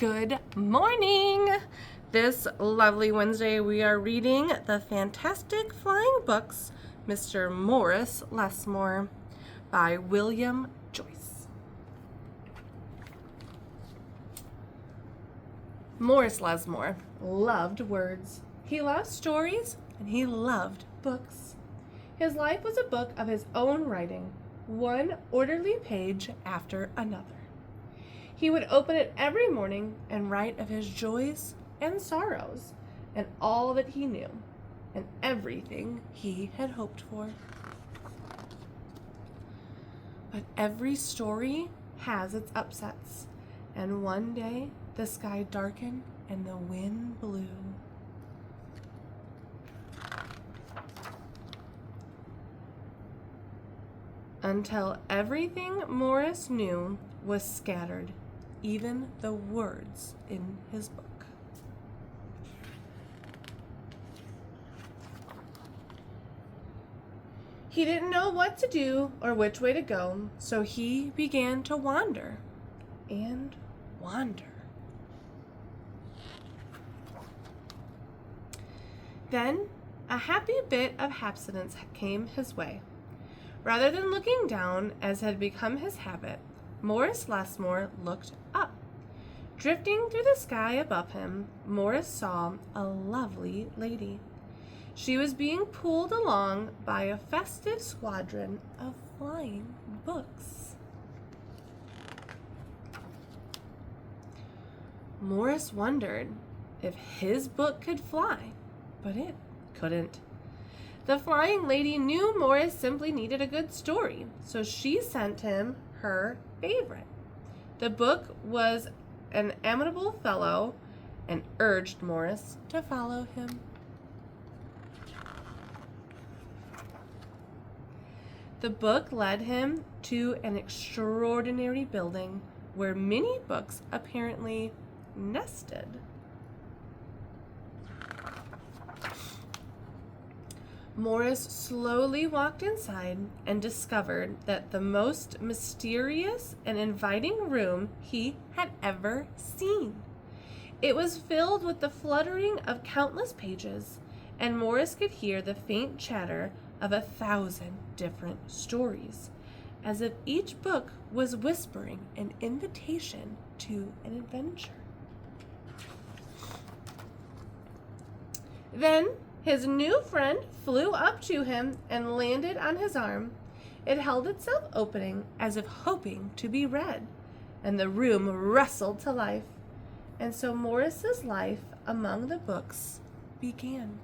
Good morning! This lovely Wednesday we are reading The Fantastic Flying Books, Mr. Morris Lessmore by William Joyce. Morris Lessmore loved words. He loved stories and he loved books. His life was a book of his own writing, one orderly page after another. He would open it every morning and write of his joys and sorrows and all that he knew and everything he had hoped for. But every story has its upsets, and one day the sky darkened and the wind blew. Until everything Morris knew was scattered, even the words in his book. He didn't know what to do or which way to go, so he began to wander and wander. Then a happy bit of abstinence came his way. Rather than looking down, as had become his habit, Morris Lessmore looked up. Drifting through the sky above him, Morris saw a lovely lady. She was being pulled along by a festive squadron of flying books. Morris wondered if his book could fly, but it couldn't. The flying lady knew Morris simply needed a good story, so she sent him her favorite. The book was an amiable fellow and urged Morris to follow him. The book led him to an extraordinary building where many books apparently nested. Morris slowly walked inside and discovered that the most mysterious and inviting room he had ever seen. It was filled with the fluttering of countless pages, and Morris could hear the faint chatter of 1,000 different stories, as if each book was whispering an invitation to an adventure. Then his new friend flew up to him and landed on his arm. It held itself opening as if hoping to be read, and the room rustled to life. And so Morris's life among the books began.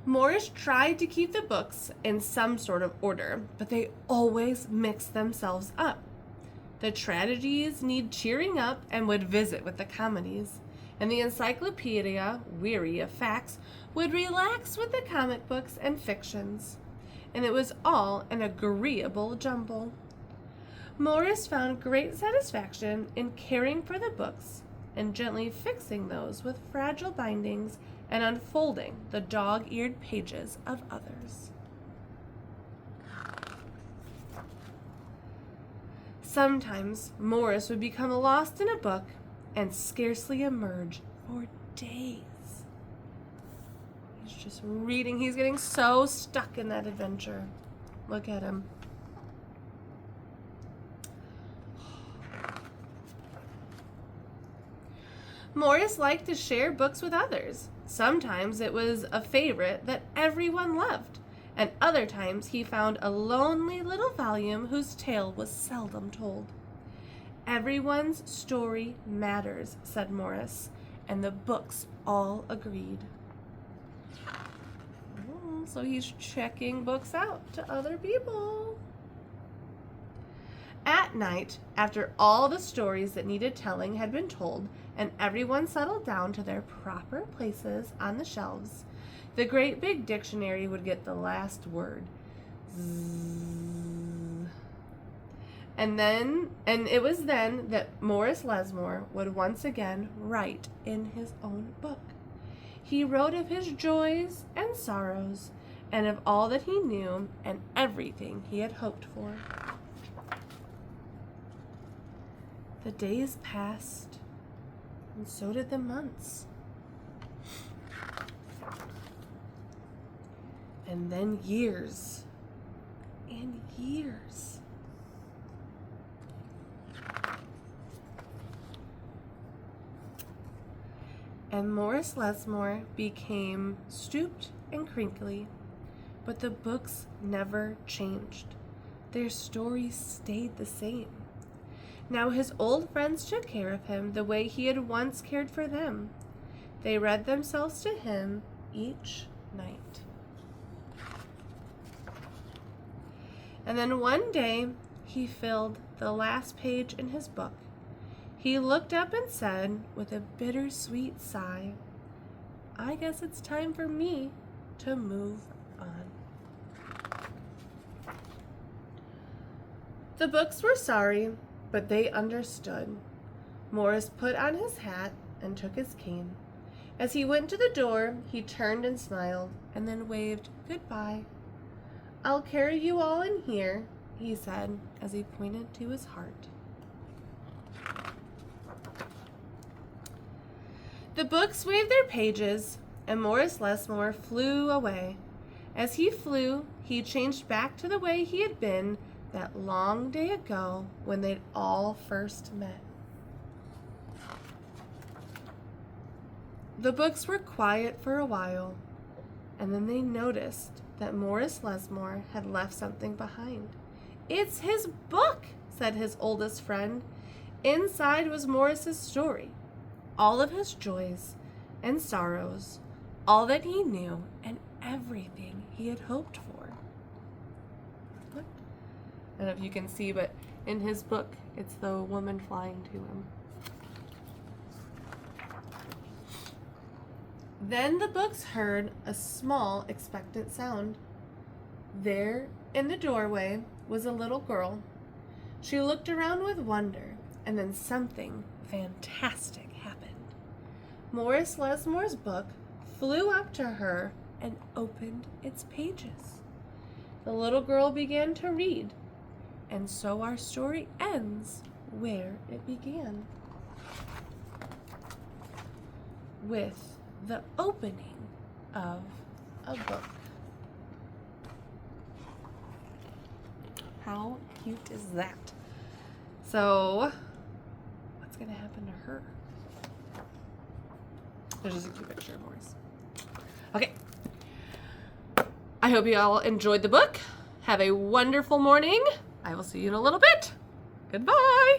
Morris tried to keep the books in some sort of order, but they always mixed themselves up. The tragedies need cheering up and would visit with the comedies, and the encyclopedia, weary of facts, would relax with the comic books and fictions, and it was all an agreeable jumble. Morris found great satisfaction in caring for the books and gently fixing those with fragile bindings and unfolding the dog-eared pages of others. Sometimes Morris would become lost in a book and scarcely emerge for days. He's just reading. He's getting so stuck in that adventure. Look at him. Morris liked to share books with others. Sometimes it was a favorite that everyone loved, and other times he found a lonely little volume whose tale was seldom told. Everyone's story matters, said Morris, and the books all agreed. So he's checking books out to other people. At night, after all the stories that needed telling had been told, and everyone settled down to their proper places on the shelves, the great big dictionary would get the last word. Zzz. And it was then that Morris Lessmore would once again write in his own book. He wrote of his joys and sorrows and of all that he knew and everything he had hoped for. The days passed, and so did the months. And then years and years. And Morris Lessmore became stooped and crinkly, but the books never changed. Their stories stayed the same. Now his old friends took care of him the way he had once cared for them. They read themselves to him each night. And then one day, he filled the last page in his book. He looked up and said, with a bittersweet sigh, "I guess it's time for me to move on." The books were sorry, but they understood. Morris put on his hat and took his cane. As he went to the door, he turned and smiled, and then waved goodbye. "I'll carry you all in here," he said, as he pointed to his heart. The books waved their pages, and Morris Lessmore flew away. As he flew, he changed back to the way he had been that long day ago when they'd all first met. The books were quiet for a while, and then they noticed that Morris Lessmore had left something behind. "It's his book," said his oldest friend. Inside was Morris's story, all of his joys and sorrows, all that he knew and everything he had hoped for. Look. I don't know if you can see, but in his book, it's the woman flying to him. Then the books heard a small, expectant sound. There, in the doorway, was a little girl. She looked around with wonder, and then something fantastic happened. Morris Lessmore's book flew up to her and opened its pages. The little girl began to read, and so our story ends where it began, with the opening of a book. How cute is that? So, what's going to happen to her? There's just a cute picture of Morris. Okay. I hope you all enjoyed the book. Have a wonderful morning. I will see you in a little bit. Goodbye.